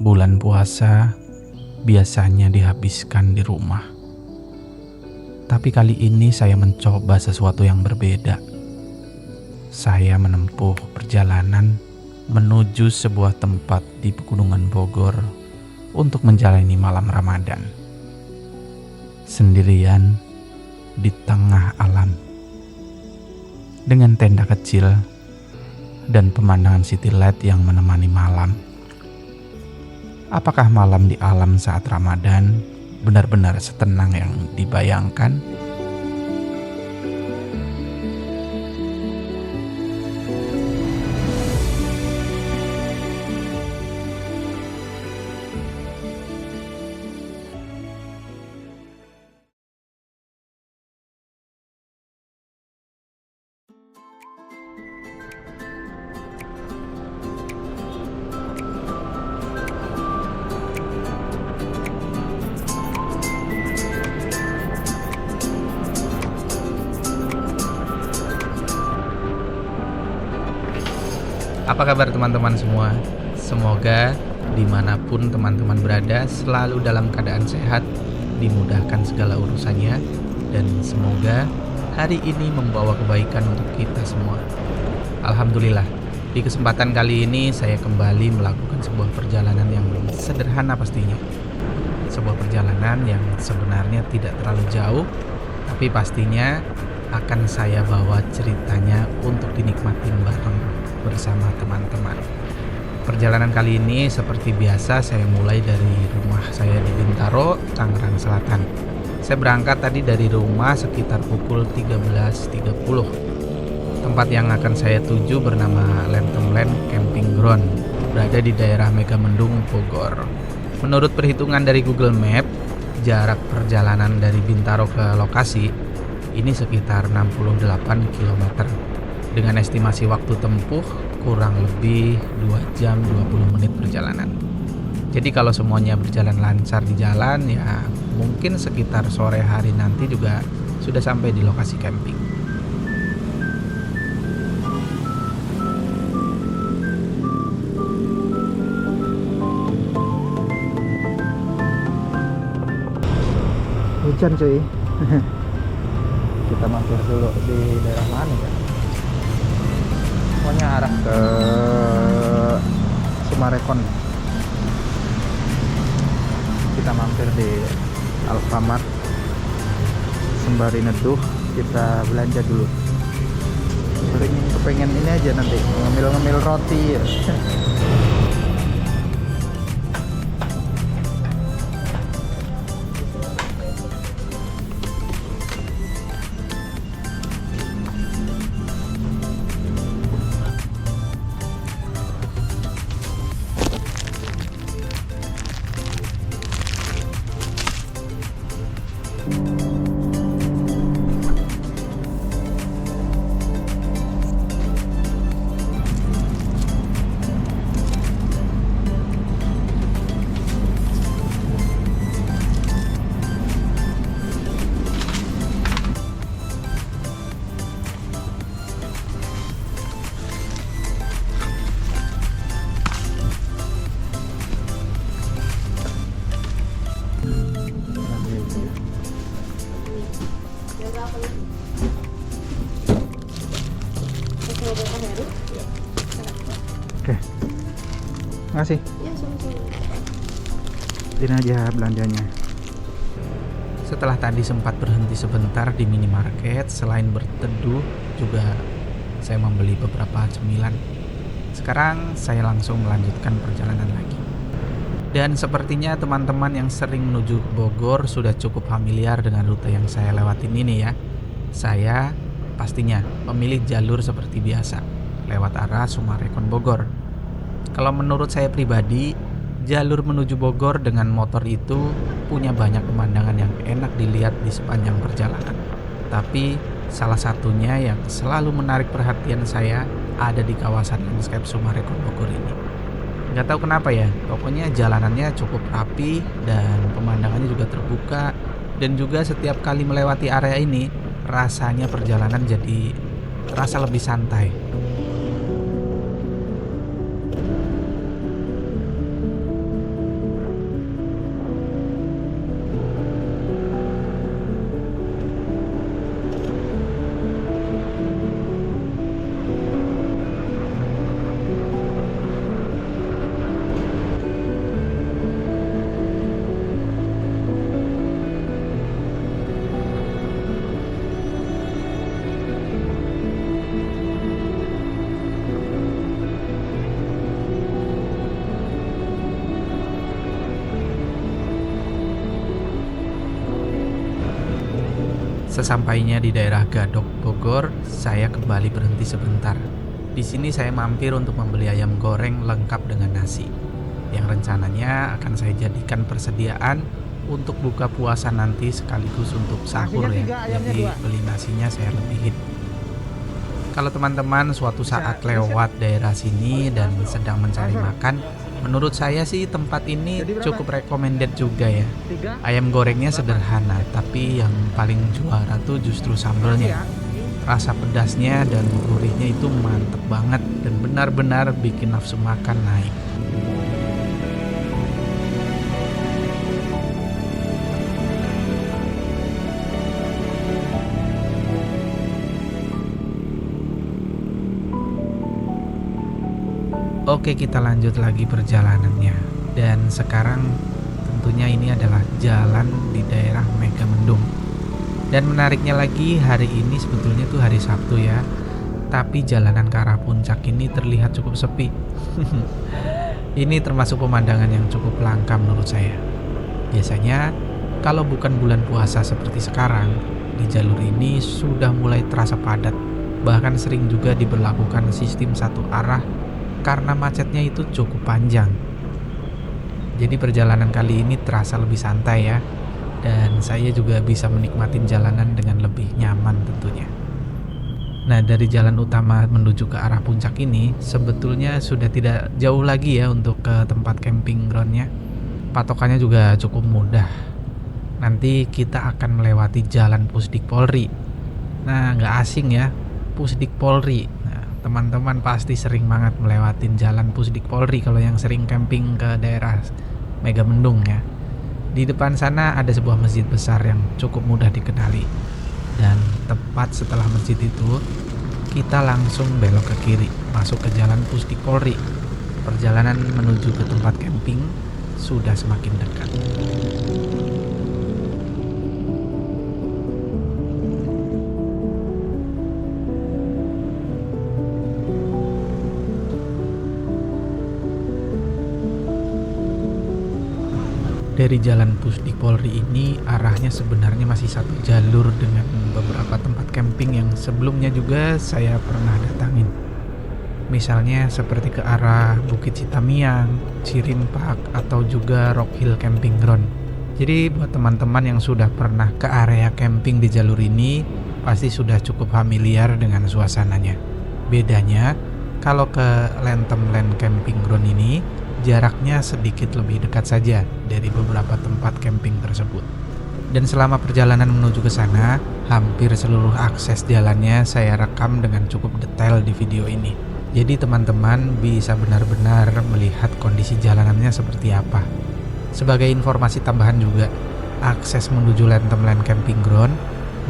Bulan puasa biasanya dihabiskan di rumah. Tapi kali ini saya mencoba sesuatu yang berbeda. Saya menempuh perjalanan menuju sebuah tempat di Pegunungan Bogor untuk menjalani malam Ramadan. Sendirian di tengah alam. Dengan tenda kecil dan pemandangan city light yang menemani malam. Apakah malam di alam saat Ramadan benar-benar setenang yang dibayangkan? Apa kabar teman-teman semua? Semoga dimanapun teman-teman berada selalu dalam keadaan sehat, dimudahkan segala urusannya, dan semoga hari ini membawa kebaikan untuk kita semua. Alhamdulillah, di kesempatan kali ini saya kembali melakukan sebuah perjalanan yang sederhana pastinya. Sebuah perjalanan yang sebenarnya tidak terlalu jauh, tapi pastinya akan saya bawa ceritanya untuk dinikmatin bareng bersama teman-teman. Perjalanan kali ini seperti biasa saya mulai dari rumah saya di Bintaro, Tangerang Selatan. Saya berangkat tadi dari rumah sekitar pukul 13.30. Tempat yang akan saya tuju bernama Lentemland Camping Ground, berada di daerah Megamendung, Bogor. Menurut perhitungan dari Google Map, jarak perjalanan dari Bintaro ke lokasi ini sekitar 68 km. Dengan estimasi waktu tempuh kurang lebih 2 jam 20 menit perjalanan. Jadi kalau semuanya berjalan lancar di jalan, ya mungkin sekitar sore hari nanti juga sudah sampai di lokasi camping. Hujan cuy. Kita mampir dulu di daerah mana ya? Pokoknya arah ke Sumarekon. Kita mampir di Alfamart sembari neduh, kita belanja dulu. Kepengen ini aja nanti ngemil-ngemil roti ya. Oke, makasih. Ini aja belanjanya. Setelah tadi sempat berhenti sebentar di minimarket, selain berteduh juga saya membeli beberapa cemilan. Sekarang saya langsung melanjutkan perjalanan lagi. Dan sepertinya teman-teman yang sering menuju Bogor sudah cukup familiar dengan rute yang saya lewatin ini ya. Saya pastinya memilih jalur seperti biasa, lewat arah Sumarekon Bogor. Kalau menurut saya pribadi, jalur menuju Bogor dengan motor itu punya banyak pemandangan yang enak dilihat di sepanjang perjalanan. Tapi salah satunya yang selalu menarik perhatian saya ada di kawasan landscape Sumarekon Bogor ini. Nggak tahu kenapa ya, pokoknya jalanannya cukup rapi dan pemandangannya juga terbuka. Dan juga setiap kali melewati area ini, rasanya perjalanan jadi terasa lebih santai. Sesampainya di daerah Gadok, Bogor, saya kembali berhenti sebentar. Di sini saya mampir untuk membeli ayam goreng lengkap dengan nasi, yang rencananya akan saya jadikan persediaan untuk buka puasa nanti sekaligus untuk sahur ya. Jadi beli nasinya saya lebihin. Kalau teman-teman suatu saat lewat daerah sini dan sedang mencari makan, menurut saya sih tempat ini cukup recommended juga ya. Ayam gorengnya sederhana, tapi yang paling juara tuh justru sambelnya. Rasa pedasnya dan gurihnya itu mantep banget dan benar-benar bikin nafsu makan naik. Oke, kita lanjut lagi perjalanannya. Dan sekarang tentunya ini adalah jalan di daerah Megamendung. Dan menariknya lagi, hari ini sebetulnya tuh hari Sabtu ya. Tapi jalanan ke arah puncak ini terlihat cukup sepi. Ini termasuk pemandangan yang cukup langka menurut saya. Biasanya kalau bukan bulan puasa seperti sekarang, di jalur ini sudah mulai terasa padat. Bahkan sering juga diberlakukan sistem satu arah karena macetnya itu cukup panjang. Jadi perjalanan kali ini terasa lebih santai ya, dan saya juga bisa menikmati jalanan dengan lebih nyaman tentunya. Nah, dari jalan utama menuju ke arah puncak ini sebetulnya sudah tidak jauh lagi ya untuk ke tempat camping groundnya. Patokannya juga cukup mudah. Nanti kita akan melewati jalan Pusdik Polri. Nah, nggak asing ya, Pusdik Polri. Teman-teman pasti sering banget melewatin jalan Pusdik Polri kalau yang sering camping ke daerah Megamendung ya. Di depan sana ada sebuah masjid besar yang cukup mudah dikenali. Dan tepat setelah masjid itu, kita langsung belok ke kiri, masuk ke jalan Pusdik Polri. Perjalanan menuju ke tempat camping sudah semakin dekat. Dari jalan Pusdik Polri ini arahnya sebenarnya masih satu jalur dengan beberapa tempat camping yang sebelumnya juga saya pernah datangin. Misalnya seperti ke arah Bukit Citamiang, Cirin Park, atau juga Rock Hill Camping Ground. Jadi buat teman-teman yang sudah pernah ke area camping di jalur ini pasti sudah cukup familiar dengan suasananya. Bedanya kalau ke Lantem Land Camping Ground ini jaraknya sedikit lebih dekat saja dari beberapa tempat camping tersebut. Dan selama perjalanan menuju ke sana, hampir seluruh akses jalannya saya rekam dengan cukup detail di video ini. Jadi teman-teman bisa benar-benar melihat kondisi jalanannya seperti apa. Sebagai informasi tambahan juga, akses menuju Lantem Land Camping Ground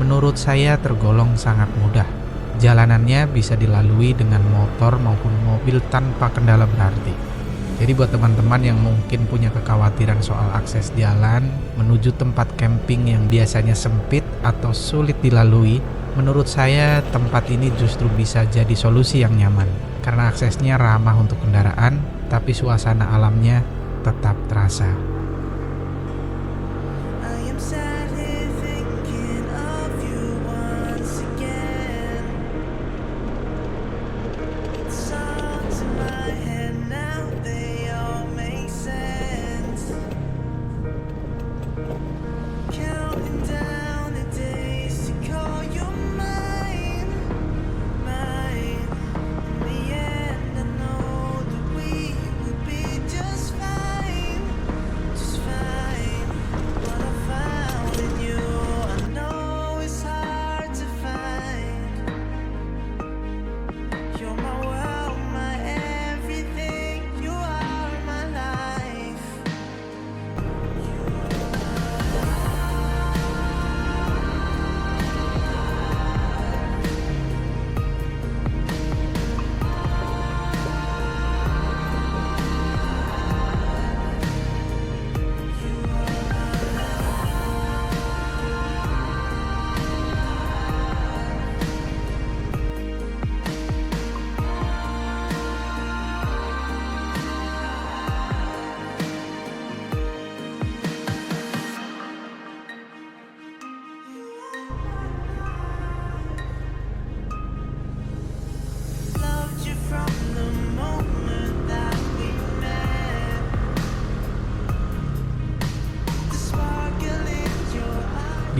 menurut saya tergolong sangat mudah. Jalanannya bisa dilalui dengan motor maupun mobil tanpa kendala berarti. Jadi buat teman-teman yang mungkin punya kekhawatiran soal akses jalan menuju tempat camping yang biasanya sempit atau sulit dilalui, menurut saya tempat ini justru bisa jadi solusi yang nyaman. Karena aksesnya ramah untuk kendaraan, tapi suasana alamnya tetap terasa.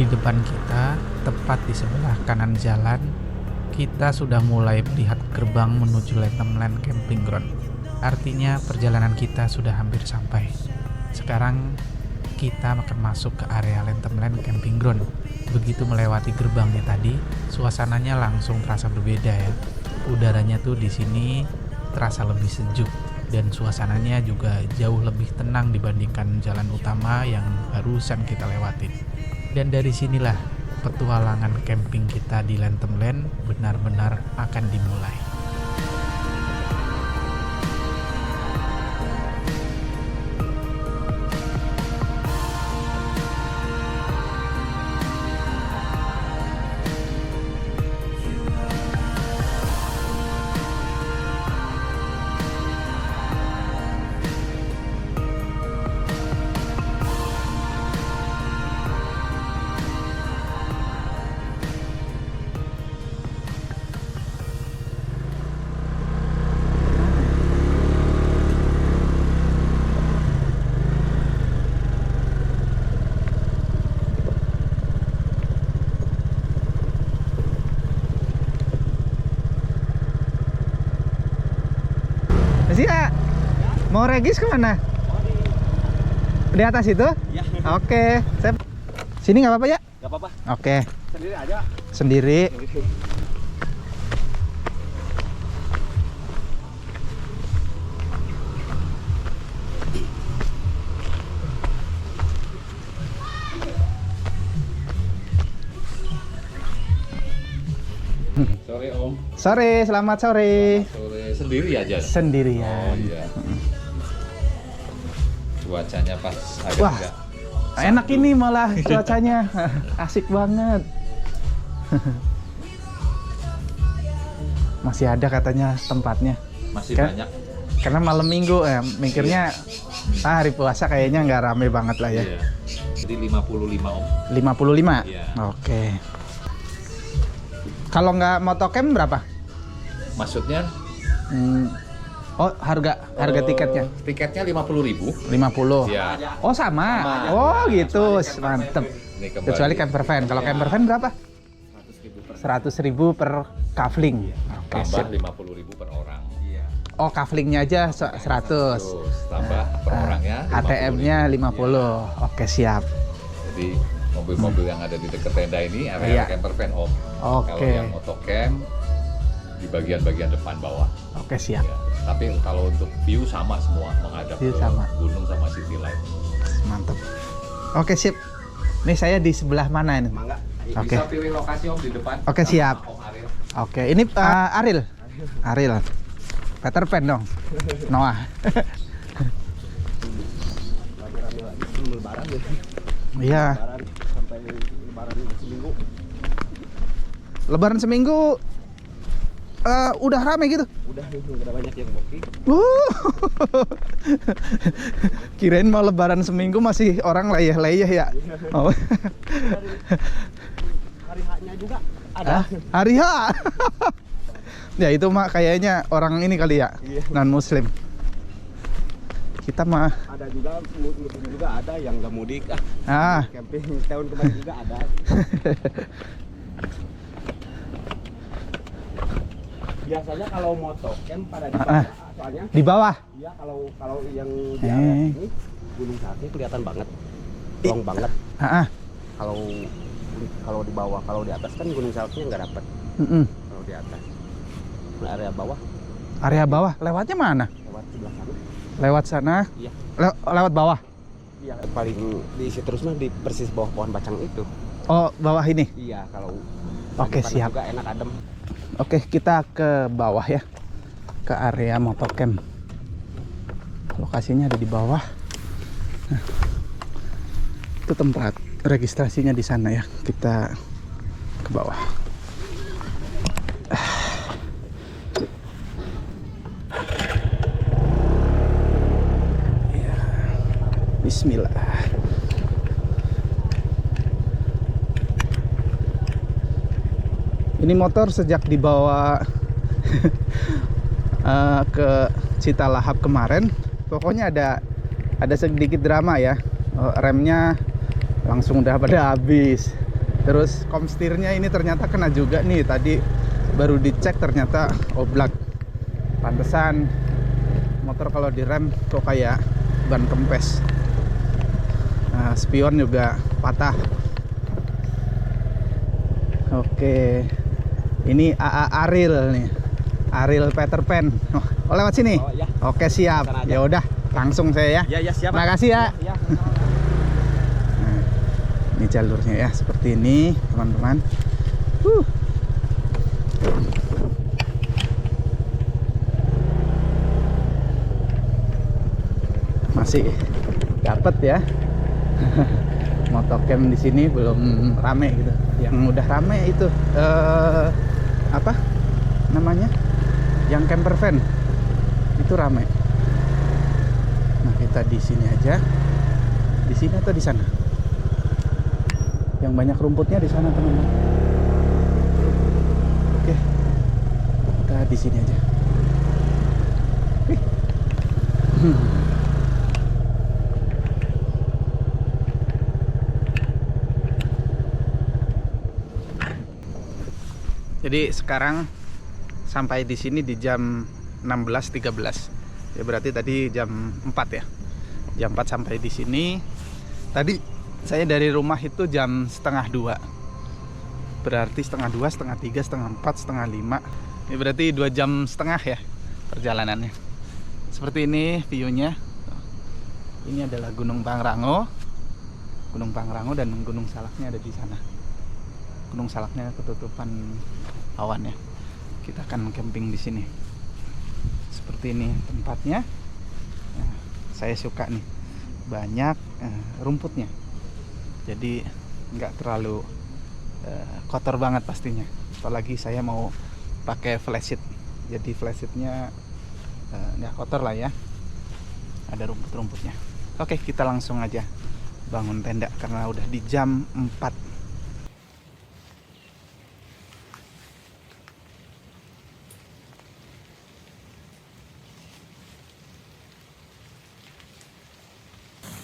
Di depan kita, tepat di sebelah kanan jalan, kita sudah mulai melihat gerbang menuju Lantham Land Camping Ground. Artinya perjalanan kita sudah hampir sampai. Sekarang kita akan masuk ke area Lantham Land Camping Ground. Begitu melewati gerbangnya tadi, suasananya langsung terasa berbeda ya. Udaranya tuh di sini terasa lebih sejuk dan suasananya juga jauh lebih tenang dibandingkan jalan utama yang barusan kita lewatin. Dan dari sinilah petualangan camping kita di Lantham Land benar-benar akan dimulai. Sia, mau regis kemana? Di atas itu? Ya. Oke, sini nggak apa-apa ya? Gak apa-apa, Oke, sendiri aja. sendiri. Sore Om. Sore, selamat sore. Sore sendiri aja. Sendirian. Oh iya. Cuacanya pas Wah, agak enak ini malah cuacanya. Asik banget. Masih ada katanya tempatnya. masih Kan? banyak. Karena malam minggu mikirnya hari puasa kayaknya nggak rame banget lah ya. Iya. Jadi 55 Om. 55? Iya. Oke. Kalau nggak motocamp berapa? Maksudnya? Oh, harga tiketnya? Tiketnya 50.000. 50. Iya. Oh, sama. Sama. Oh, gitu. Mantep. Ini kembali. Kecuali camper van. Kalau Iya. camper van berapa? 100.000 per 100.000 per kafling. Oke, tambah sip. 50.000 per orang. Iya. Oh, kaflingnya aja 100. Terus tambah per orangnya 50.000. ATM-nya 50. Oke, siap. Jadi mobil-mobil yang ada di dekat tenda ini Iya. area camper van Om. Oke. Kalau yang motocamp di bagian-bagian depan bawah. Oke, siap. Ya. Tapi kalau untuk view sama semua, menghadap View ke sama. gunung sama city light. Mantap. Oke, sip. Nih saya di sebelah mana ini? Mangga. Oke. Bisa pilih lokasi Om di depan. Oke, Sama siap. Om Ariel. Oke, ini Ariel. Ariel. Peter Pan dong. Noah. Lebaran deh. Iya. Lebaran sampai lebaran seminggu. Lebaran seminggu udah rame gitu. Udah nih, udah banyak yang booking. Kirain mau lebaran seminggu masih orang leyeh-leyeh ya. Oh. Hari haknya juga ada. Hari H. Ya itu mah kayaknya orang ini kali ya, Iya. non muslim. Kita mah Ada juga mudik juga ada yang nggak mudik camping tahun kemarin juga ada. Biasanya kalau moto camp pada di bawah, soalnya di bawah. iya kalau yang di area ini Gunung Sate kelihatan banget, long banget. Ah, Kalau di bawah, kalau di atas kan Gunung Sate nggak dapet. Kalau di atas, nah, area bawah Area bawah, lewatnya mana? lewat sebelah sana. Lewat sana. Iya. Lewat bawah. Iya, paling diisi terus mah di persis bawah pohon bacang itu. Oh, bawah ini. Iya, kalau Oke, lagi panas siap. juga enak adem. Oke, kita ke bawah ya. Ke area motocamp. Lokasinya ada di bawah. Nah, itu tempat registrasinya di sana ya. Kita ke bawah. Ya. Bismillah. Ini motor sejak dibawa ke Citalahap kemarin, pokoknya ada sedikit drama ya. Remnya langsung udah pada habis. Terus komstirnya ini ternyata kena juga nih, tadi baru dicek ternyata oblak. Pantesan motor kalau direm kok kayak ban kempes. Nah, spion juga patah. Oke, ini AA Ariel nih, Ariel Peter Pan. Oh, lewat sini? Oh, ya. Oke, siap. Sana aja. Ya udah, langsung saya ya. Ya siap. Makasih ya. Ya. Nah, ini jalurnya ya, seperti ini teman-teman. Masih dapat ya. Motocamp di sini belum rame gitu. Yang udah rame itu apa namanya? Yang camper van itu rame. Nah, kita di sini aja. Di sini atau di sana? Yang banyak rumputnya di sana, teman-teman. Oke. Kita di sini aja. Jadi sekarang sampai di sini di jam 16.13. Ya berarti tadi jam 4 ya. Jam 4 sampai di sini. Tadi saya dari rumah itu jam setengah 2. Berarti setengah 2, setengah 3, setengah 4, setengah 5. Ini berarti 2 jam setengah ya perjalanannya. Seperti ini view-nya. Ini adalah Gunung Pangrango. Gunung Pangrango dan Gunung Salaknya ada di sana. Gunung Salaknya ketutupan awan ya. Kita akan camping di sini. Seperti ini tempatnya. Nah, saya suka nih, banyak rumputnya. Jadi nggak terlalu kotor banget pastinya. Apalagi saya mau pakai flysheet. Jadi flysheetnya nggak kotor lah ya. Ada rumput-rumputnya. Oke, kita langsung aja bangun tenda karena udah di jam 4.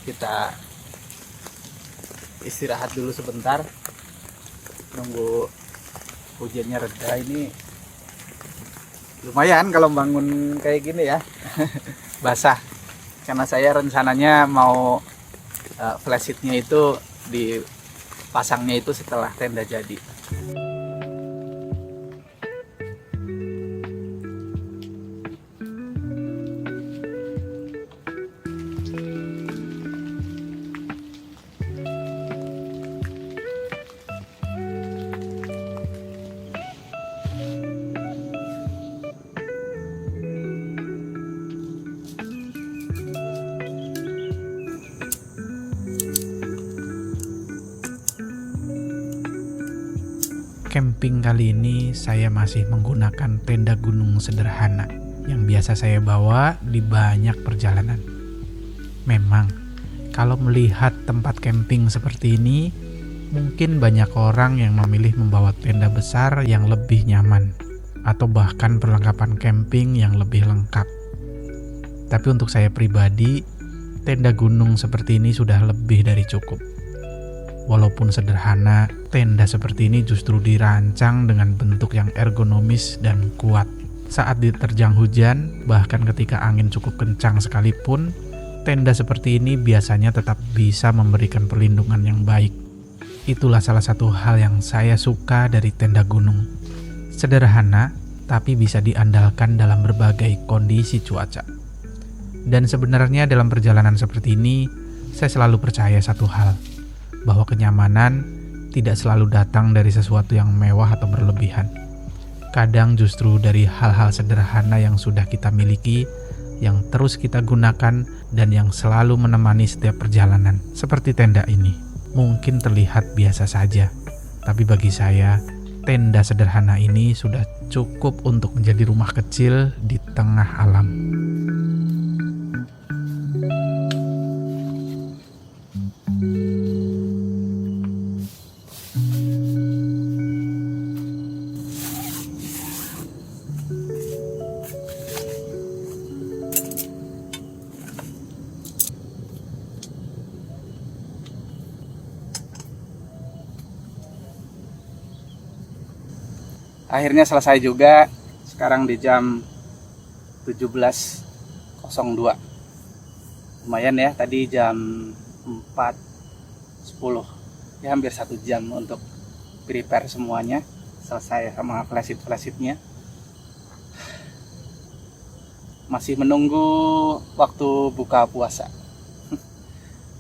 Kita istirahat dulu sebentar, nunggu hujannya reda. Ini lumayan kalau bangun kayak gini ya. Basah, karena saya rencananya mau flysheetnya itu dipasangnya itu setelah tenda jadi. Camping kali ini saya masih menggunakan tenda gunung sederhana yang biasa saya bawa di banyak perjalanan. Memang, kalau melihat tempat camping seperti ini, mungkin banyak orang yang memilih membawa tenda besar yang lebih nyaman, atau bahkan perlengkapan camping yang lebih lengkap. Tapi untuk saya pribadi, tenda gunung seperti ini sudah lebih dari cukup. Walaupun sederhana, tenda seperti ini justru dirancang dengan bentuk yang ergonomis dan kuat. Saat diterjang hujan, bahkan ketika angin cukup kencang sekalipun, tenda seperti ini biasanya tetap bisa memberikan perlindungan yang baik. Itulah salah satu hal yang saya suka dari tenda gunung. Sederhana, tapi bisa diandalkan dalam berbagai kondisi cuaca. Dan sebenarnya dalam perjalanan seperti ini, saya selalu percaya satu hal, bahwa kenyamanan tidak selalu datang dari sesuatu yang mewah atau berlebihan. Kadang justru dari hal-hal sederhana yang sudah kita miliki, yang terus kita gunakan, dan yang selalu menemani setiap perjalanan. Seperti tenda ini, mungkin terlihat biasa saja, tapi bagi saya, tenda sederhana ini sudah cukup untuk menjadi rumah kecil di tengah alam. akhirnya selesai juga. Sekarang di jam 17.02. Lumayan ya, tadi jam 4.10. Ya hampir 1 jam untuk prepare semuanya. Selesai sama flashit-flashitnya. Masih menunggu waktu buka puasa.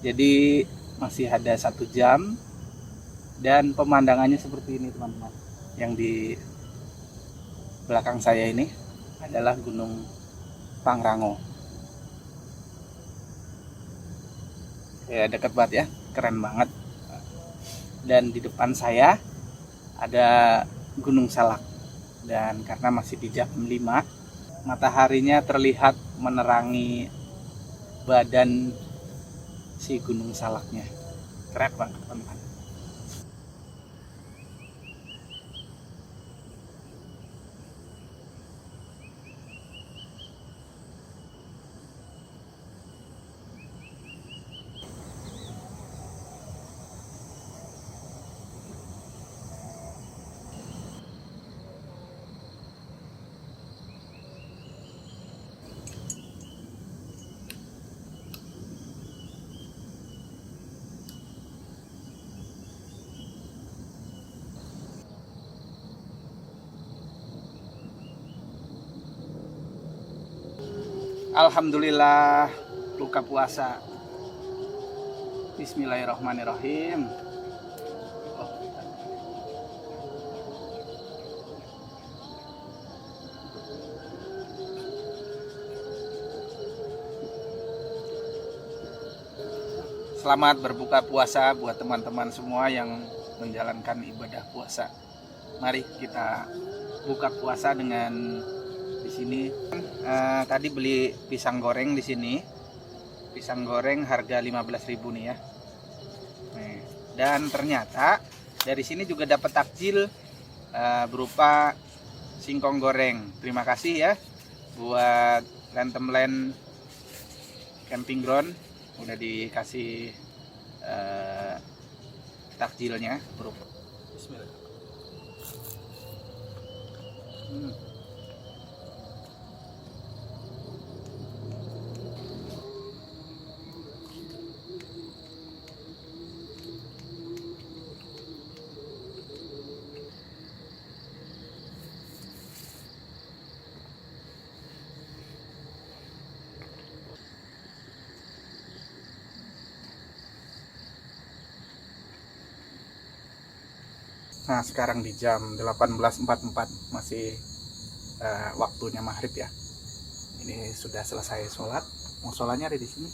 Jadi masih ada 1 jam. Dan pemandangannya seperti ini teman-teman. Yang di belakang saya ini adalah Gunung Pangrango. Ya dekat banget ya, keren banget. Dan di depan saya ada Gunung Salak. Dan karena masih di jam 5, mataharinya terlihat menerangi badan si Gunung Salaknya. Keren banget teman-teman. Alhamdulillah buka puasa. Bismillahirrahmanirrahim. Selamat berbuka puasa buat teman-teman semua yang menjalankan ibadah puasa. Mari kita buka puasa dengan di sini. Tadi beli pisang goreng di sini. Pisang goreng harga 15.000 nih ya. Nih. Dan ternyata dari sini juga dapat takjil berupa singkong goreng. Terima kasih ya buat Random Land Camping Ground udah dikasih takjilnya berupa. Bismillah. Nah sekarang di jam 18.44 masih waktunya maghrib ya. Ini sudah selesai sholat. Musolanya ada di sini.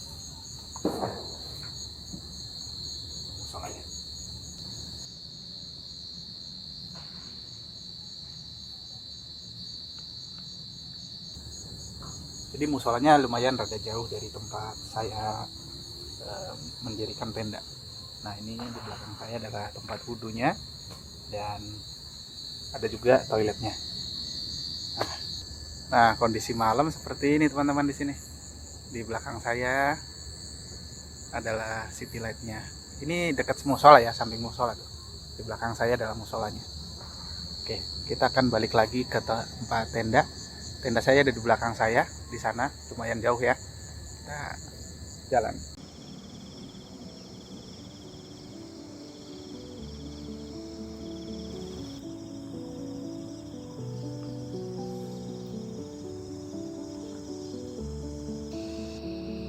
Musolanya. Jadi musolanya lumayan rada jauh dari tempat saya mendirikan tenda. Nah ini di belakang saya adalah tempat wudhunya. Dan ada juga toiletnya. Nah, kondisi malam seperti ini teman-teman di sini. Di belakang saya adalah city light-nya. Ini dekat musola ya, samping musola tuh. Di belakang saya adalah musolanya. Oke, kita akan balik lagi ke tempat tenda. Tenda saya ada di belakang saya, di sana, lumayan jauh ya. Kita jalan.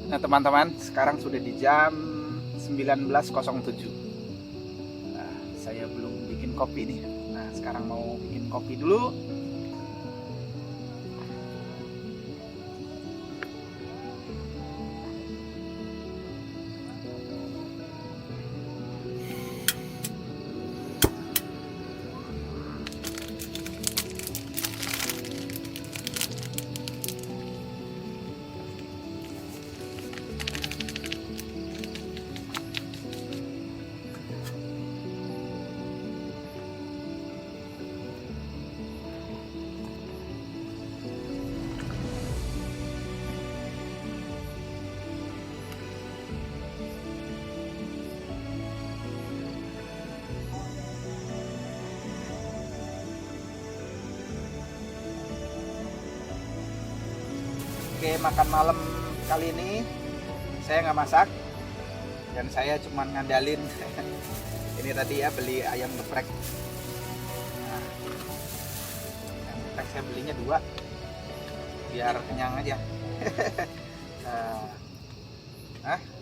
Nah teman-teman, sekarang sudah di jam 19.07. Nah, saya belum bikin kopi nih. Nah sekarang mau bikin kopi dulu. Oke, makan malam kali ini saya nggak masak dan saya cuma ngandalin ini tadi ya, beli ayam geprek. Nah, ayam geprek saya belinya 2 biar kenyang aja.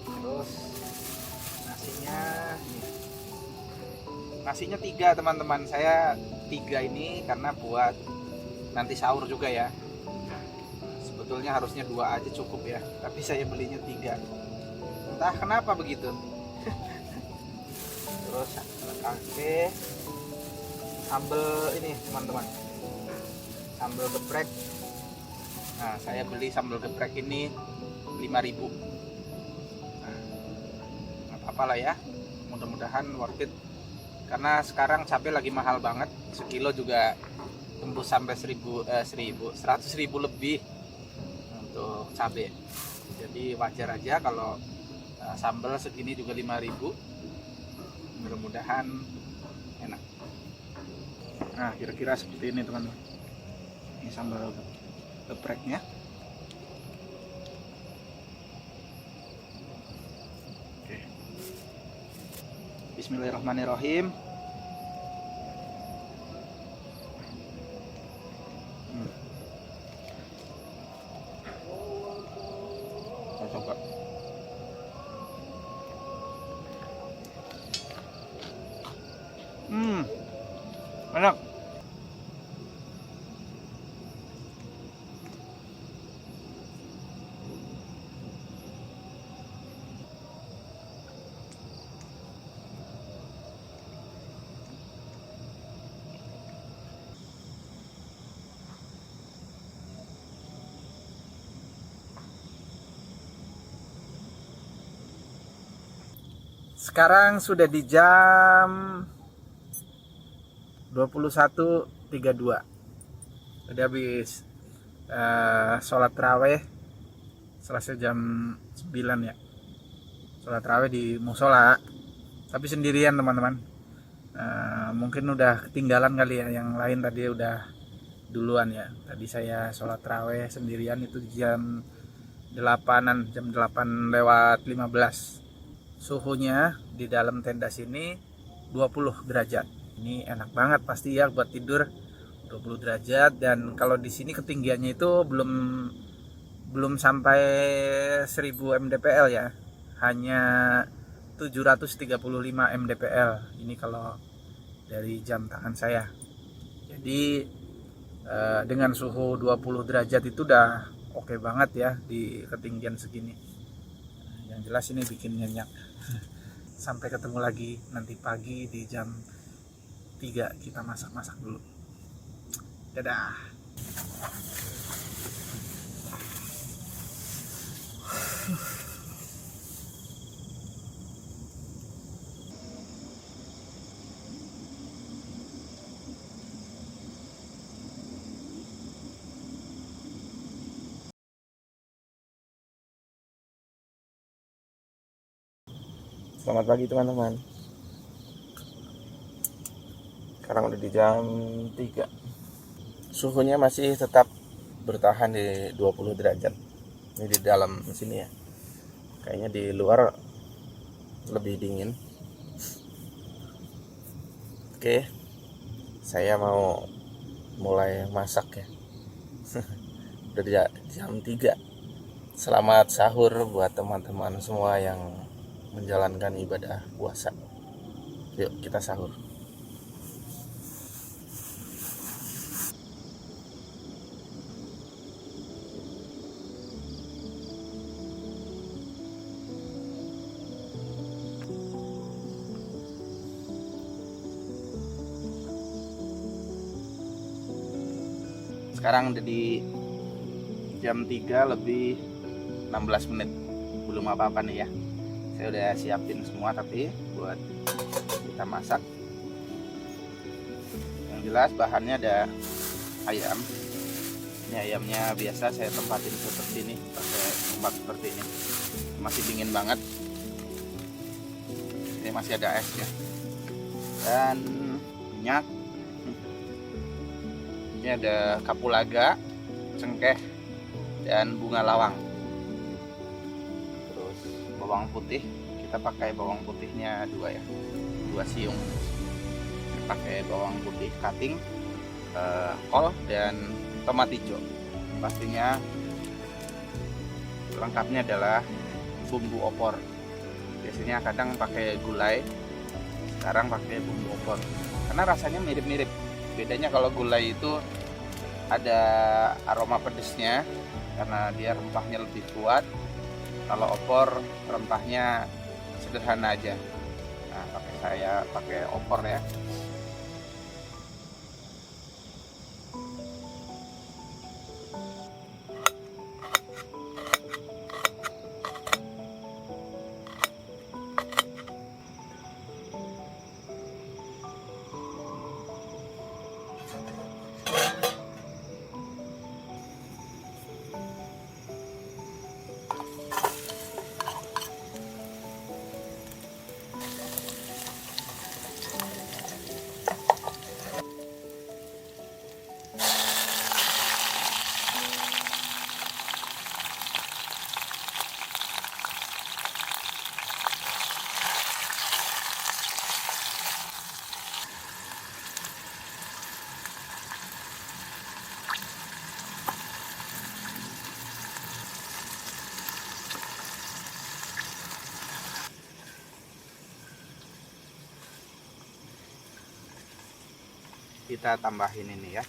Terus nasinya 3 teman-teman. Saya 3 ini karena buat nanti sahur juga ya. Sebetulnya harusnya 2 aja cukup ya, tapi saya belinya 3. Entah kenapa begitu. Terus pakai sambal ini teman-teman, sambal geprek. Nah, saya beli sambal geprek ini 5.000. Apalah ya, mudah-mudahan worth it karena sekarang cabai lagi mahal banget, sekilo juga tembus sampai 100.000 lebih untuk cabai. Jadi wajar aja kalau sambal segini juga 5.000. Mudah-mudahan enak. Nah, kira-kira seperti ini teman-teman, ini sambal gepreknya. Bismillahirrahmanirrahim. Saya coba. Enak. Sekarang sudah di jam 21.32. Udah habis sholat raweh, selesai jam 9 ya. Sholat raweh di musola, tapi sendirian teman-teman. Mungkin udah ketinggalan kali ya, yang lain tadi udah duluan ya. Tadi saya sholat raweh sendirian itu jam 8-an, jam 8:15. Suhunya di dalam tenda sini 20 derajat. Ini enak banget pasti ya buat tidur, 20 derajat. Dan kalau di sini ketinggiannya itu belum sampai 1000 mdpl ya. Hanya 735 mdpl. Ini kalau dari jam tangan saya. Jadi dengan suhu 20 derajat itu udah oke banget ya di ketinggian segini. Yang jelas ini bikin nyenyak. Sampai ketemu lagi nanti pagi di jam 3 kita masak-masak dulu. Dadah. Selamat pagi teman-teman. Sekarang udah di jam 3. Suhunya masih tetap bertahan di 20 derajat. Ini di dalam sini ya. Kayaknya di luar lebih dingin. Oke. Saya mau mulai masak ya. Udah di jam 3. Selamat sahur buat teman-teman semua yang menjalankan ibadah puasa. Yuk kita sahur. Sekarang udah di jam 3 lebih 16 menit. Belum apa-apa nih ya. Saya udah siapin semua tapi buat kita masak. Yang jelas bahannya ada ayam. Ini ayamnya biasa saya tempatin seperti ini, pakai tempat seperti ini. Masih dingin banget. Ini masih ada es ya. Dan minyak. Ini ada kapulaga, cengkeh, dan bunga lawang. Terus bawang putih, kita pakai bawang putihnya 2 ya, 2 siung. Saya pakai bawang putih cutting, kol dan tomat hijau. Pastinya lengkapnya adalah bumbu opor. Biasanya kadang pakai gulai, sekarang pakai bumbu opor karena rasanya mirip-mirip. Bedanya kalau gulai itu ada aroma pedesnya karena dia rempahnya lebih kuat. Kalau opor rempahnya sederhana aja. Nah, saya pakai opor ya. Kita tambahin ini ya.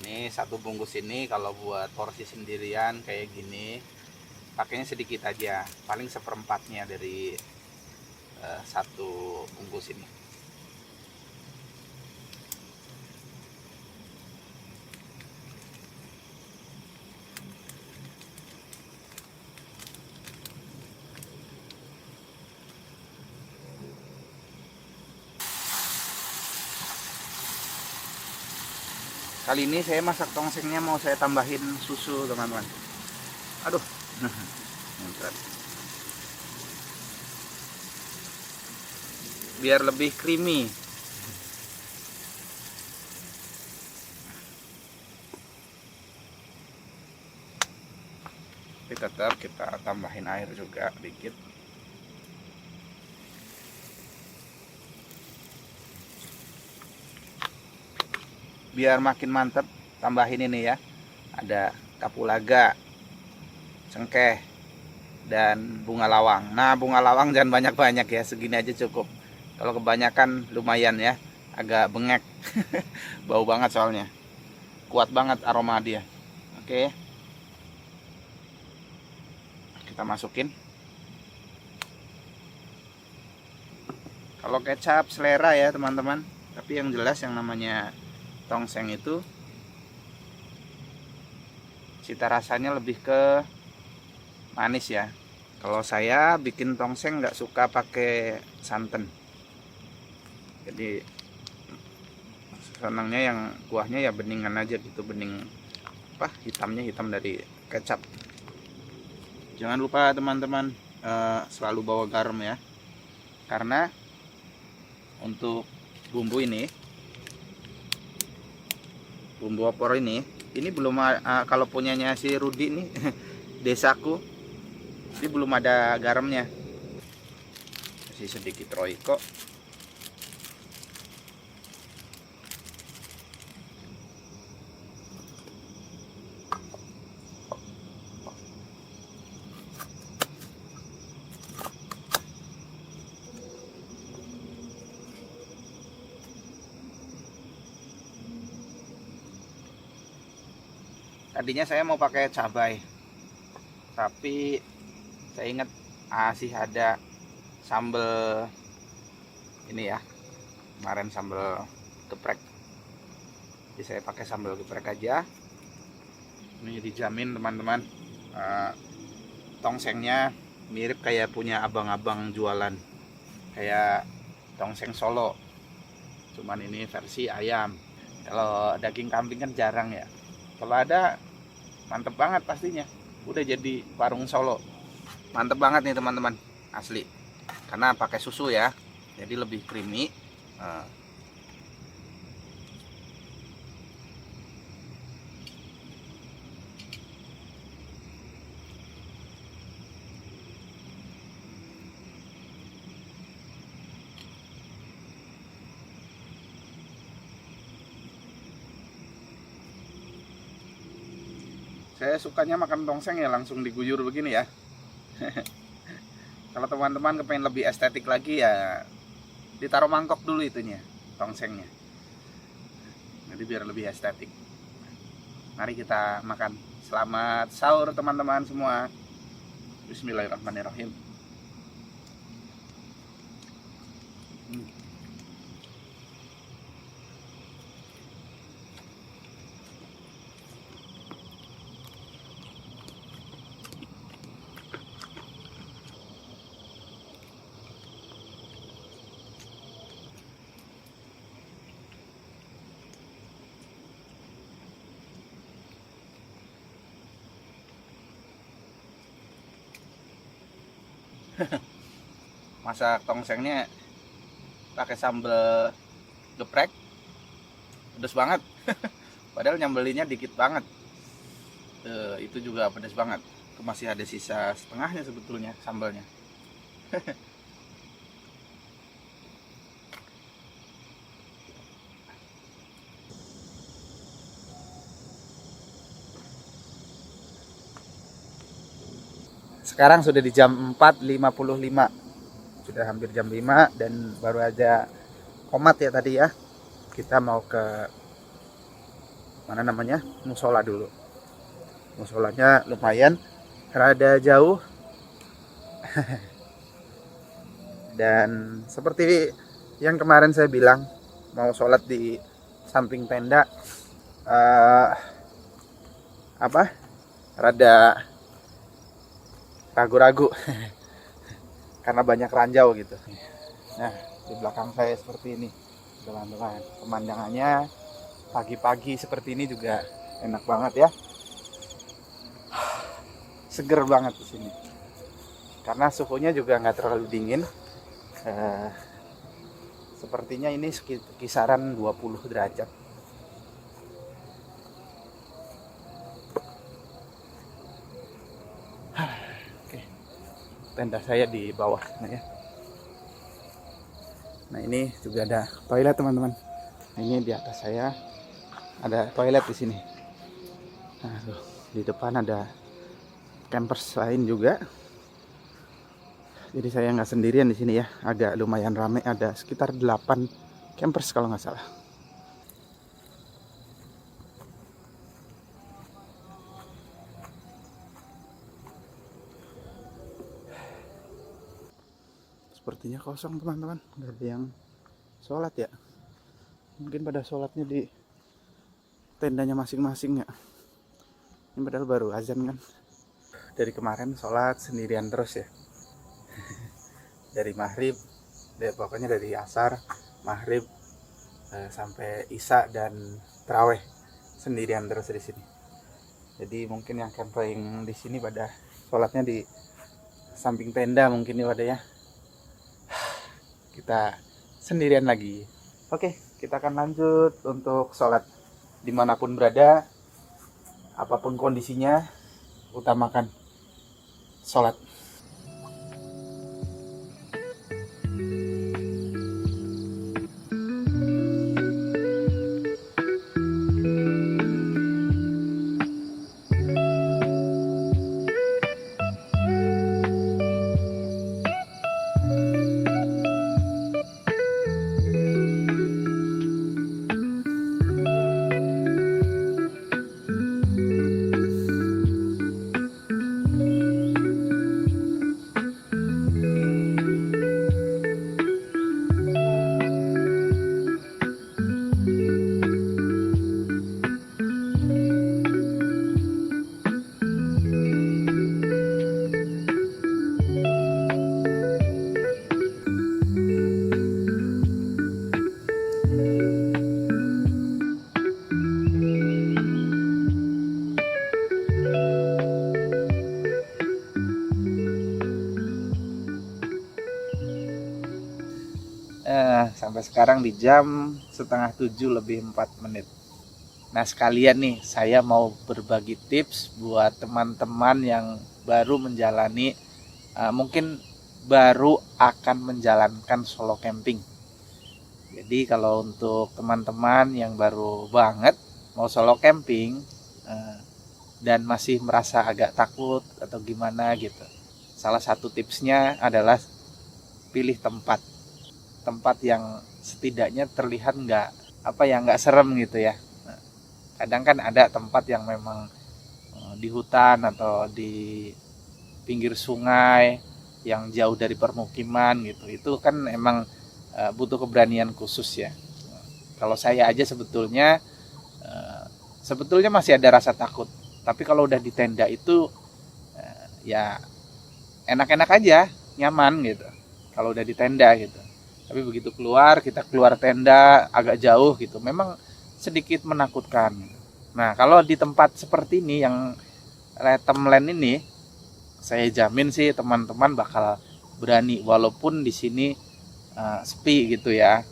Ini 1 bungkus ini kalau buat porsi sendirian kayak gini pakainya sedikit aja, paling 1/4-nya dari 1 bungkus ini. Kali ini saya masak tongsengnya mau saya tambahin susu, teman-teman. Aduh, muncrat. Biar lebih creamy. Tapi tetap kita tambahin air juga dikit. Biar makin mantep, tambahin ini ya, ada kapulaga, cengkeh, dan bunga lawang. Nah, bunga lawang jangan banyak-banyak ya, segini aja cukup. Kalau kebanyakan lumayan ya, agak bengek. Bau banget soalnya, kuat banget aroma dia. Oke, kita masukin. Kalau kecap selera ya teman-teman, tapi yang jelas yang namanya tongseng itu cita rasanya lebih ke manis ya. Kalau saya bikin tongseng nggak suka pakai santan, jadi senangnya yang kuahnya ya beningan aja gitu, bening apa hitamnya hitam dari kecap. Jangan lupa teman-teman selalu bawa garam ya, karena untuk bumbu ini, bumbu opor ini belum kalau punyanya si Rudi nih desaku, ini belum ada garamnya. Kasih sedikit Royco. Tadinya saya mau pakai cabai, tapi saya ingat masih ada sambal ini ya, kemarin sambal geprek, jadi saya pakai sambal geprek aja. Ini dijamin teman-teman, tongsengnya mirip kayak punya abang-abang jualan, kayak tongseng Solo, cuman ini versi ayam. Kalau daging kambing kan jarang ya, kalau ada mantep banget pastinya, udah jadi warung Solo. Mantep banget nih teman-teman, asli, karena pakai susu ya, jadi lebih creamy. Saya sukanya makan tongseng ya langsung diguyur begini ya. Kalau teman-teman kepengen lebih estetik lagi ya ditaruh mangkok dulu itunya, tongsengnya. Jadi biar lebih estetik. Mari kita makan. Selamat sahur teman-teman semua. Bismillahirrahmanirrahim. Masak tongsengnya pakai sambal geprek, pedes banget. Padahal nyambelinya dikit banget. Itu juga pedes banget. Masih ada sisa setengahnya sebetulnya sambalnya. Sekarang sudah di jam 4.55. Sudah hampir jam 5 dan baru aja komat ya tadi ya. Kita mau ke mana namanya? Musola dulu. Musolanya lumayan rada jauh. Dan seperti yang kemarin saya bilang, mau sholat di samping tenda rada ragu-ragu karena banyak ranjau gitu. Nah, di belakang saya seperti ini teman-teman, pemandangannya pagi-pagi seperti ini juga enak banget ya, seger banget di sini karena suhunya juga nggak terlalu dingin. Sepertinya ini kisaran 20 derajat. Tenda saya di bawah ya. Nah ini juga ada toilet teman-teman. Ini di atas saya ada toilet di sini. Nah, di depan ada campers lain juga. Jadi saya nggak sendirian di sini ya. Agak lumayan ramai, ada sekitar 8 campers kalau nggak salah. Sepertinya kosong teman-teman, nggak ada yang sholat ya. Mungkin pada sholatnya di tendanya masing-masing ya. Ini padahal baru azan kan. Dari kemarin sholat sendirian terus ya. Dari maghrib, pokoknya dari asar, maghrib sampai isya dan taraweh sendirian terus di sini. Jadi mungkin yang camping di sini pada sholatnya di samping tenda mungkin ya pada ya. Kita sendirian lagi. Oke, kita akan lanjut untuk sholat dimanapun berada, apapun kondisinya, utamakan sholat. Sampai sekarang di jam 6:30 lebih 4 menit. Nah sekalian nih saya mau berbagi tips buat teman-teman yang baru menjalani, mungkin baru akan menjalankan solo camping. Jadi kalau untuk teman-teman yang baru banget mau solo camping, dan masih merasa agak takut atau gimana gitu, salah satu tipsnya adalah pilih tempat yang setidaknya terlihat nggak serem gitu ya. Nah, kadang kan ada tempat yang memang di hutan atau di pinggir sungai yang jauh dari permukiman gitu, itu kan emang butuh keberanian khusus ya. Kalau saya aja sebetulnya masih ada rasa takut, tapi kalau udah di tenda itu ya enak-enak aja, nyaman gitu kalau udah di tenda gitu. Tapi begitu kita keluar tenda agak jauh gitu, memang sedikit menakutkan gitu. Nah, kalau di tempat seperti ini yang Letterland ini, saya jamin sih teman-teman bakal berani, walaupun di sini sepi gitu ya.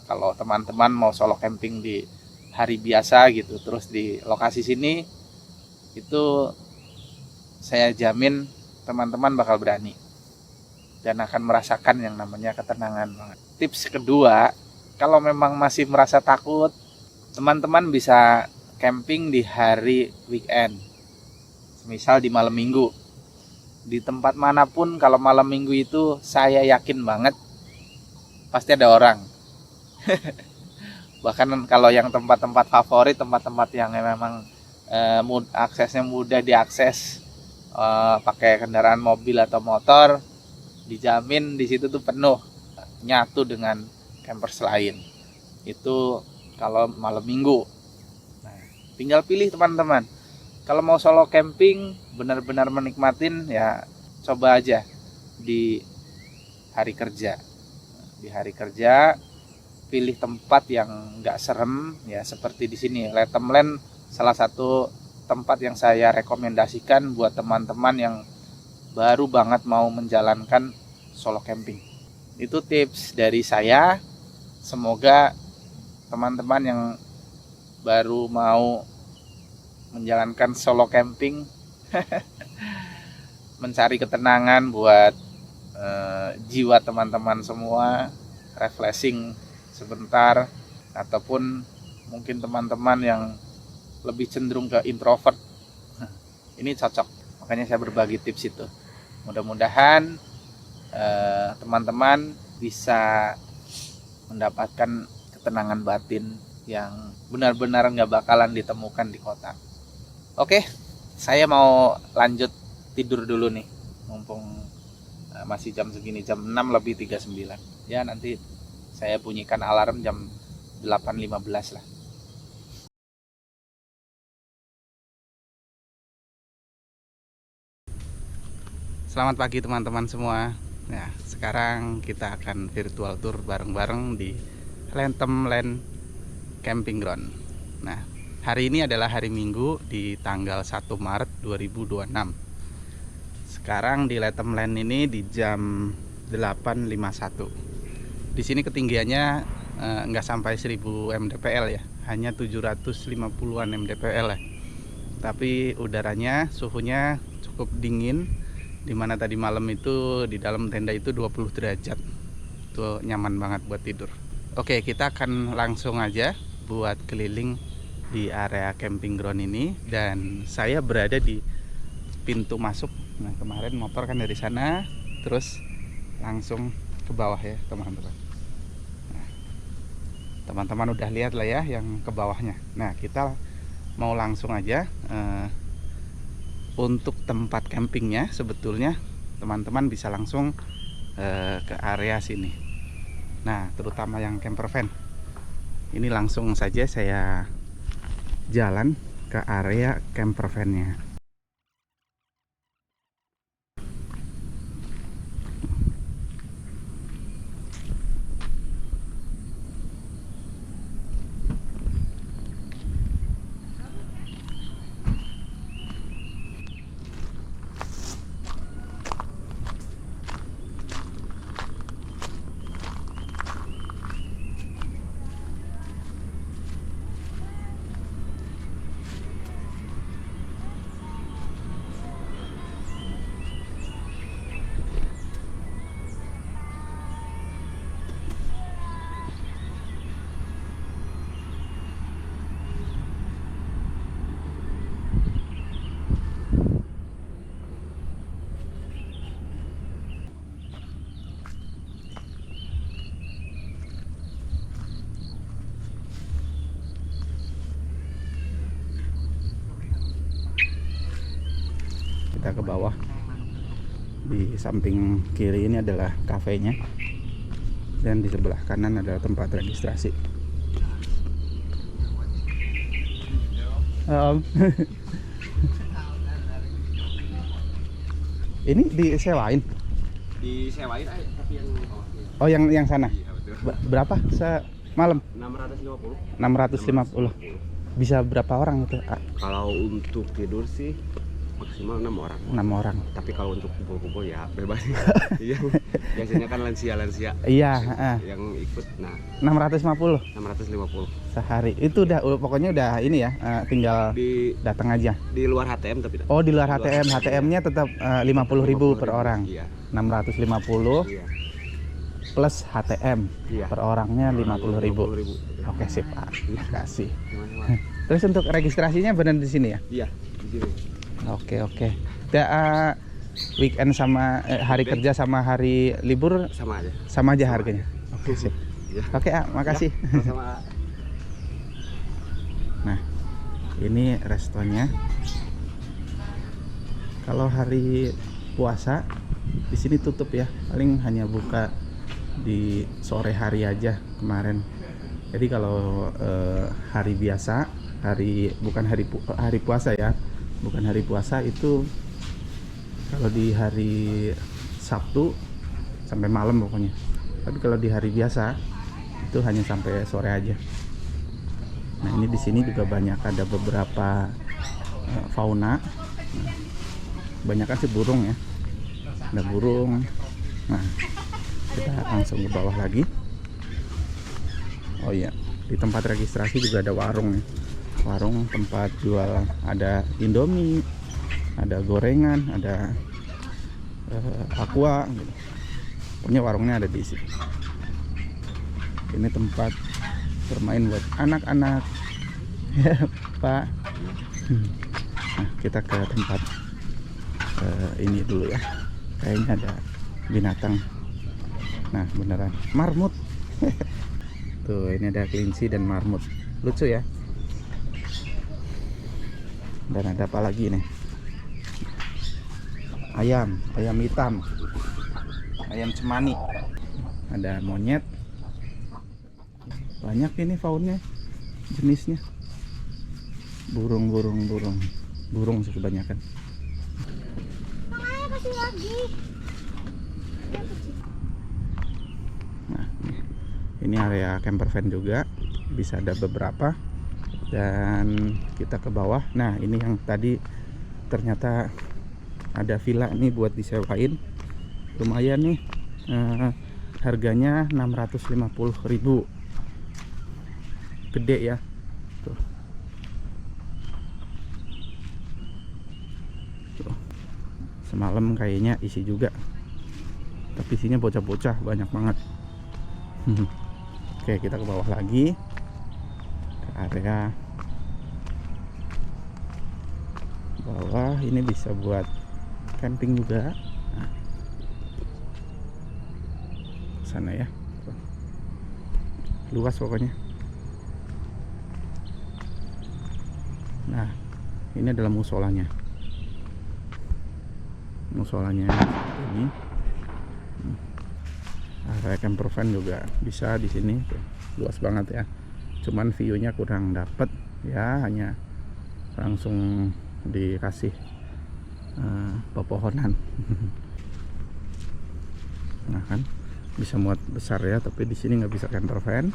Kalau teman-teman mau solo camping di hari biasa gitu, terus di lokasi sini, itu saya jamin teman-teman bakal berani dan akan merasakan yang namanya ketenangan banget. Tips kedua, kalau memang masih merasa takut, teman-teman bisa camping di hari weekend, misal di malam minggu. Di tempat manapun kalau malam minggu itu saya yakin banget pasti ada orang. Bahkan kalau yang tempat-tempat favorit, tempat-tempat yang memang aksesnya mudah diakses, pakai kendaraan mobil atau motor, dijamin di situ tuh penuh, nyatu dengan campers lain. Itu kalau malam minggu. Nah, tinggal pilih teman-teman. Kalau mau solo camping benar-benar menikmatin, ya coba aja di hari kerja. Di hari kerja pilih tempat yang nggak serem ya, seperti di sini Letterland, salah satu tempat yang saya rekomendasikan buat teman-teman yang baru banget mau menjalankan solo camping. Itu tips dari saya. Semoga teman-teman yang baru mau menjalankan solo camping mencari ketenangan buat jiwa teman-teman semua, refreshing sebentar, ataupun mungkin teman-teman yang lebih cenderung ke introvert, ini cocok. Makanya saya berbagi tips itu. Mudah-mudahan teman-teman bisa mendapatkan ketenangan batin yang benar-benar nggak bakalan ditemukan di kota. Oke, saya mau lanjut tidur dulu nih, mumpung masih jam segini, jam 6:39. Ya, nanti saya bunyikan alarm jam 8:15 lah. Selamat pagi teman-teman semua. Nah, sekarang kita akan virtual tour bareng-bareng di Letterland Camping Ground. Nah, hari ini adalah hari Minggu di tanggal 1 Maret 2026. Sekarang di Letterland ini di jam 8:51. Di sini ketinggiannya nggak sampai 1000 mdpl ya, hanya 750-an mdpl ya. Tapi udaranya, suhunya cukup dingin, dimana tadi malam itu di dalam tenda itu 20 derajat. Itu nyaman banget buat tidur. Oke, kita akan langsung aja buat keliling di area camping ground ini, dan saya berada di pintu masuk. Nah, kemarin motor kan dari sana terus langsung ke bawah ya teman-teman. Nah, teman-teman udah lihat lah ya yang ke bawahnya. Nah, kita mau langsung aja untuk tempat campingnya. Sebetulnya teman-teman bisa langsung ke area sini. Nah, terutama yang camper van ini, langsung saja saya jalan ke area camper van-nya. bawah. Di samping kiri ini adalah kafenya, dan di sebelah kanan adalah tempat registrasi. Ini disewain? Disewain aja, tapi yang Oh, yang sana. iya, betul. Berapa semalam? 650. 650. Bisa berapa orang itu? Kalau untuk tidur sih maksimal 6 orang. 6 orang. Tapi kalau untuk kumpul-kumpul ya bebas. Iya. Biasanya kan lansia Iya, yang ikut. Nah, 650 650 sehari. Itu udah pokoknya udah ini ya, tinggal di datang aja. luar HTM tapi. Oh, di luar HTM. HTM-nya tetap 50.000 per orang. Iya. 650 Iya. plus HTM Iya. per orangnya 50.000. 50.000. Oke, sip, Pak. Terima kasih. Gimana? Terus untuk registrasinya benar di sini ya? Iya, di sini. Oke. Weekend sama hari Weekend. kerja sama hari libur Sama aja. sama aja harganya. Oke, sip. Iya. Oke, makasih. Sama. Nah, ini restonya. Kalau hari puasa di sini tutup ya, paling hanya buka di sore hari aja kemarin. Jadi kalau hari biasa, bukan hari puasa ya, bukan hari puasa itu kalau di hari Sabtu sampai malam pokoknya. Tapi kalau di hari biasa itu hanya sampai sore aja. Nah, ini di sini juga banyak ada beberapa fauna. Banyak kan sih burung ya. Ada burung. Nah, kita langsung ke bawah lagi. Oh iya, di tempat registrasi juga ada warung nih. Warung tempat jual, ada Indomie, ada gorengan, ada aqua gitu. Pokoknya warungnya ada di sini. Ini tempat bermain buat anak-anak. Ya, Pak. Nah, kita ke tempat ini dulu ya. Kayaknya ada binatang. Nah, beneran marmut. Tuh, ini ada kelinci dan marmut. Lucu ya. Dan ada apa lagi nih? Ayam hitam. Ayam cemani. Ada monyet. Banyak ini faunnya, jenisnya. Burung sih kebanyakan. Nah, ini area camper van juga, bisa ada beberapa. Dan kita ke bawah. Nah, ini yang tadi ternyata ada villa nih buat disewain. Lumayan nih, harganya 650.000. Gede ya. Tuh. Semalam kayaknya isi juga, tapi isinya bocah-bocah banyak banget. Oke, kita ke bawah lagi, ke area bawah. Ini bisa buat camping juga. Nah, sana ya, luas pokoknya. Nah, ini adalah musolanya. Musolanya ini. Area camper van juga bisa di sini. Tuh, luas banget ya. Cuman view-nya kurang dapet ya, hanya langsung dikasih pepohonan. Nah kan bisa muat besar ya, tapi di sini nggak bisa camper van.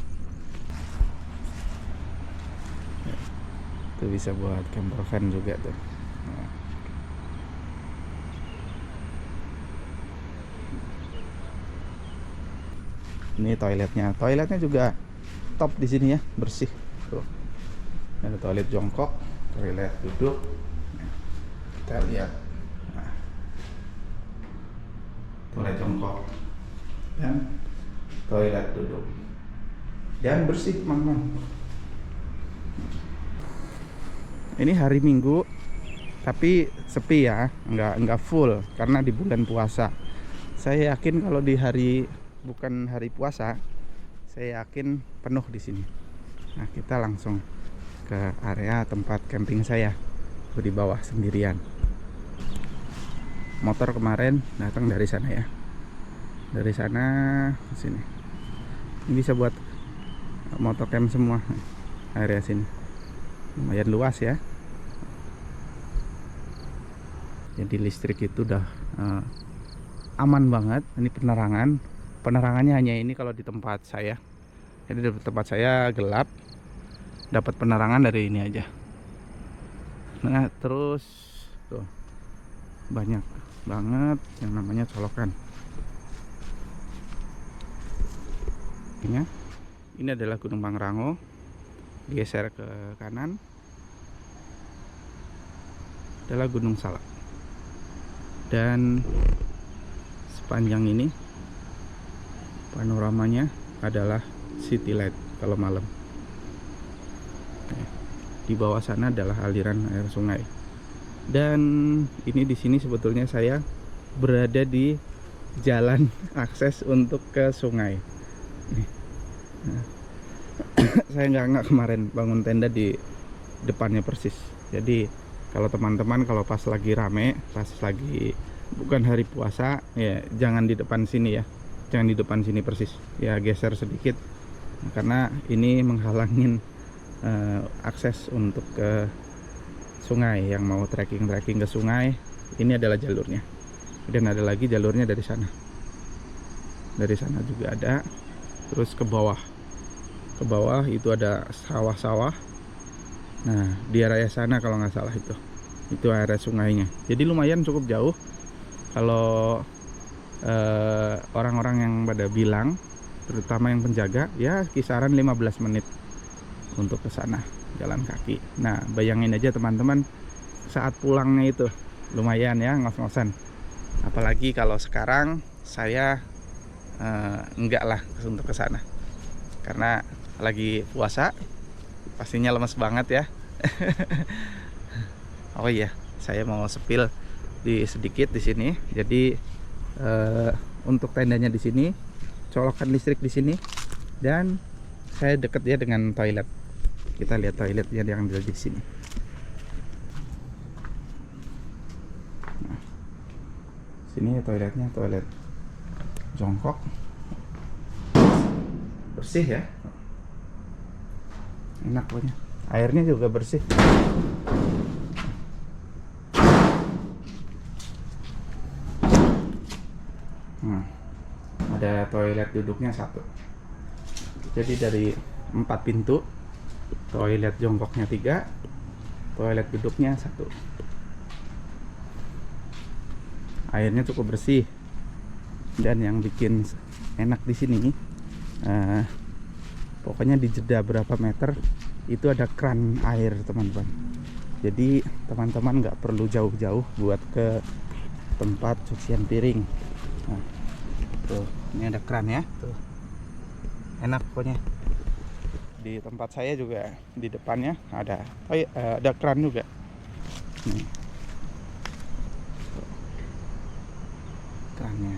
Itu bisa buat camper van juga tuh. Nah. Ini toiletnya juga top di sini ya, bersih. Tuh. Ada toilet jongkok, toilet duduk. Nah, kita lihat. Nah. Toilet jongkok dan toilet duduk. Dan bersih, teman-teman. Ini hari Minggu, tapi sepi ya, nggak full karena di bulan puasa. Saya yakin kalau di hari bukan hari puasa, saya yakin penuh di sini. Nah, kita langsung ke area tempat camping saya di bawah sendirian. motor kemarin datang dari sana ya, dari sana ke sini. Ini bisa buat motocamp semua area sini, lumayan luas ya. Jadi listrik itu udah aman banget. Ini penerangannya hanya ini kalau di tempat saya. Jadi di tempat saya gelap, dapat penerangan dari ini aja. Nah terus tuh banyak banget yang namanya colokan. Ini adalah Gunung Pangrango, geser ke kanan adalah Gunung Salak, dan sepanjang ini panoramanya adalah city light kalau malam. Di bawah sana adalah aliran air sungai. Dan ini di sini sebetulnya saya berada di jalan akses untuk ke sungai. Nah, saya nggak kemarin bangun tenda di depannya persis. Jadi kalau teman-teman kalau pas lagi rame, pas lagi bukan hari puasa, ya jangan di depan sini ya, jangan di depan sini persis. Ya geser sedikit, karena ini menghalangin akses untuk ke sungai. Yang mau trekking ke sungai, ini adalah jalurnya. Dan ada lagi jalurnya dari sana. Dari sana juga ada. Terus ke bawah itu ada sawah-sawah. Nah di area sana kalau nggak salah itu area sungainya. Jadi lumayan cukup jauh. Kalau orang-orang yang pada bilang, terutama yang penjaga, ya kisaran 15 menit untuk ke sana jalan kaki. Nah bayangin aja teman-teman, saat pulangnya itu lumayan ya, ngos-ngosan. Apalagi kalau sekarang saya enggak lah untuk ke sana, karena lagi puasa, pastinya lemes banget ya. Oh iya, saya mau sepil sedikit di sini. Jadi untuk tendanya di sini, colokan listrik di sini, dan saya deket ya dengan toilet. Kita lihat toiletnya yang ada di sini. Nah, sini toiletnya, toilet jongkok, bersih ya, enak pokoknya. Airnya juga bersih. Nah, ada toilet duduknya 1. Jadi dari 4 pintu, toilet jongkoknya 3, toilet duduknya 1. Airnya cukup bersih. Dan yang bikin enak di sini, pokoknya di jeda berapa meter itu ada kran air teman-teman. Jadi teman-teman nggak perlu jauh-jauh buat ke tempat cucian piring. Nah, tuh ini ada kran ya, tuh enak pokoknya. Di tempat saya juga di depannya ada kran juga. Nih. Krannya.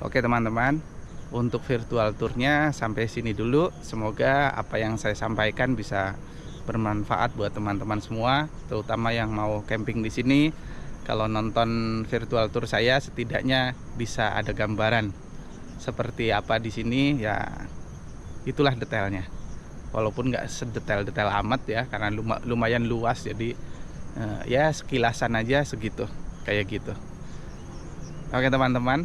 Oke teman-teman, untuk virtual tournya sampai sini dulu. Semoga apa yang saya sampaikan bisa bermanfaat buat teman-teman semua, terutama yang mau camping di sini. Kalau nonton virtual tour saya, setidaknya bisa ada gambaran seperti apa di sini. Ya itulah detailnya, walaupun nggak sedetail-detail amat ya, karena lumayan luas. Jadi ya sekilasan aja segitu, kayak gitu. Oke teman-teman,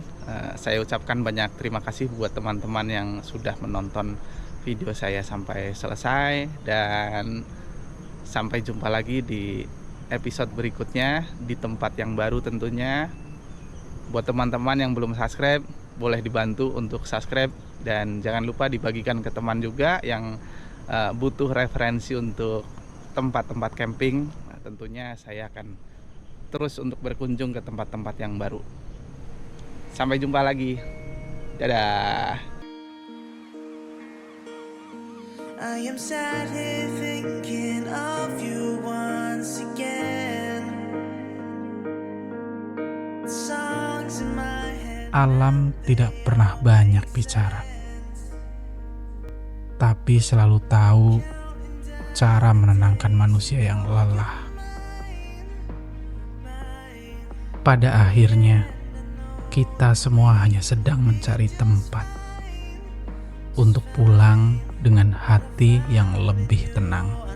saya ucapkan banyak terima kasih buat teman-teman yang sudah menonton video saya sampai selesai, dan sampai jumpa lagi di episode berikutnya di tempat yang baru tentunya. Buat teman-teman yang belum subscribe, boleh dibantu untuk subscribe, dan jangan lupa dibagikan ke teman juga yang butuh referensi untuk tempat-tempat camping. Nah, tentunya saya akan terus untuk berkunjung ke tempat-tempat yang baru. Sampai jumpa lagi. Dadah. I am sat here thinking of you once again. Songs in my head. Alam tidak pernah banyak bicara, tapi selalu tahu cara menenangkan manusia yang lelah. Pada akhirnya, kita semua hanya sedang mencari tempat untuk pulang dengan hati yang lebih tenang.